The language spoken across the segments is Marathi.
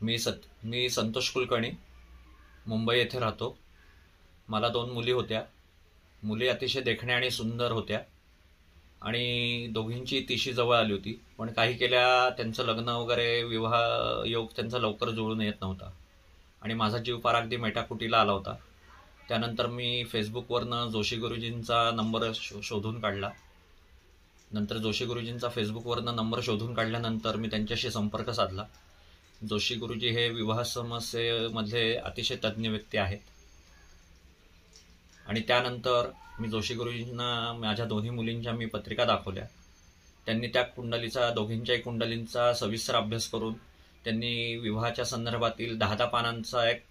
मी संतोष कुलकर्णी, मुंबई येथे राहतो. मला 2 मुली होत्या. मुली अतिशय देखण्या आणि सुंदर होत्या आणि दोघींची तिशी जवळ आली होती. पण काही केल्या त्यांचं लग्न वगैरे विवाह योग त्यांचा लवकर जुळून येत नव्हता आणि माझा जीव पार अगदी मेटाकुटीला आला होता. त्यानंतर मी फेसबुकवरनं जोशी गुरुजींचा नंबर शोधून काढला. जोशी गुरुजींचा फेसबुकवरनं नंबर शोधून काढल्यानंतर मी त्यांच्याशी संपर्क साधला. जोशी गुरुजी हे विवाह समस्येमधले अतिशय तज्ज्ञ व्यक्ती आहेत आणि त्यानंतर मी जोशी गुरुजींना माझ्या दोन्ही मुलींच्या मी पत्रिका दाखवल्या. त्यांनी त्या दोघींच्याही कुंडलींचा सविस्तर अभ्यास करून त्यांनी विवाहाच्या संदर्भातील 10 पानांचा एक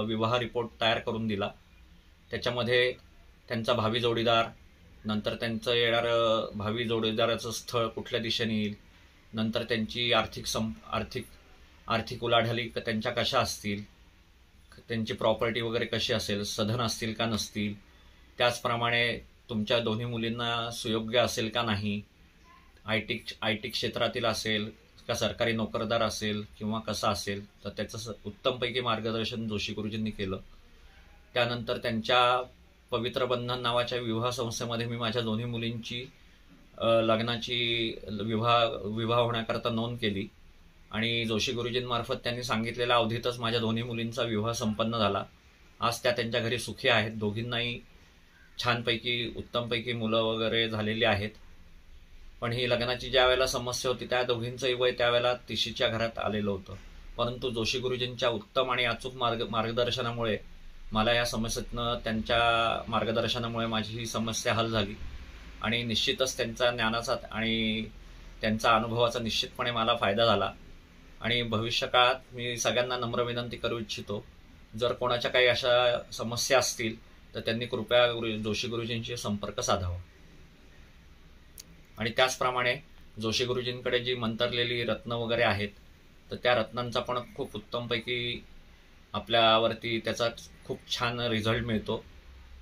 विवाह रिपोर्ट तयार करून दिला. त्याच्यामध्ये त्यांचा भावी जोडीदार, नंतर त्यांचं येणारं भावी जोडीदाराचं स्थळ कुठल्या दिशेने येईल, नंतर त्यांची आर्थिक उलाढाली त्यांच्या कशा असतील, त्यांची प्रॉपर्टी वगैरे कशी असेल, सधन असतील का नसतील, त्याचप्रमाणे तुमच्या दोन्ही मुलींना सुयोग्य असेल का नाही, आय टी क्षेत्रातील असेल का सरकारी नोकरदार असेल किंवा कसा असेल, तर त्याचं उत्तमपैकी मार्गदर्शन जोशी गुरुजींनी केलं. त्यानंतर त्यांच्या पवित्र बंधन नावाच्या विवाह संस्थेमध्ये मी माझ्या दोन्ही मुलींची लग्नाची विवाह होण्याकरता नोंद केली आणि जोशी गुरुजींमार्फत त्यांनी सांगितलेल्या अवधीतच माझ्या दोन्ही मुलींचा विवाह संपन्न झाला. आज त्या त्यांच्या घरी सुखी आहेत. दोघींनाही छानपैकी उत्तमपैकी मुलं वगैरे झालेली आहेत. पण ही लग्नाची ज्या वेळेला समस्या होती त्या दोघींचंही वय त्यावेळेला तिशीच्या घरात आलेलं होतं. परंतु जोशी गुरुजींच्या उत्तम आणि अचूक मार्गदर्शनामुळे मला या समस्येतनं, त्यांच्या मार्गदर्शनामुळे माझी ही समस्या हल झाली आणि निश्चितच त्यांचा ज्ञानाचा आणि त्यांचा अनुभवाचा निश्चितपणे मला फायदा झाला. आणि भविष्यकाळात मी सगळ्यांना नम्र विनंती करू इच्छितो, जर कोणाच्या काही अशा समस्या असतील तर त्यांनी कृपया जोशी गुरुजींशी संपर्क साधावा. आणि त्याचप्रमाणे जोशी गुरुजींकडे जी मंतरलेली रत्न वगैरे आहेत तर त्या रत्नांचा पण खूप उत्तमपैकी आपल्यावरती त्याचा खूप छान रिझल्ट मिळतो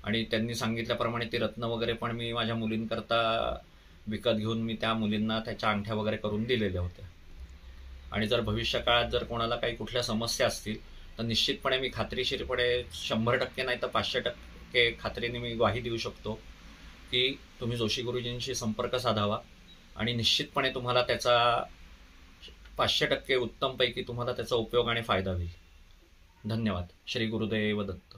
आणि त्यांनी सांगितल्याप्रमाणे ती रत्न वगैरे पण मी माझ्या मुलींकरता विकत घेऊन मी त्या मुलींना त्याच्या अंगठ्या वगैरे करून दिलेल्या होत्या. आणि जर भविष्यकाळात जर कोणाला काही कुठल्या समस्या असतील तर निश्चितपणे मी खात्रीशीरपणे 100% नाही तर 500% खात्रीने मी ग्वाही देऊ शकतो की तुम्ही जोशी गुरुजींशी संपर्क साधावा आणि निश्चितपणे तुम्हाला त्याचा 500% उत्तमपैकी तुम्हाला त्याचा उपयोग आणि फायदा होईल. धन्यवाद. श्री गुरुदेव दत्त.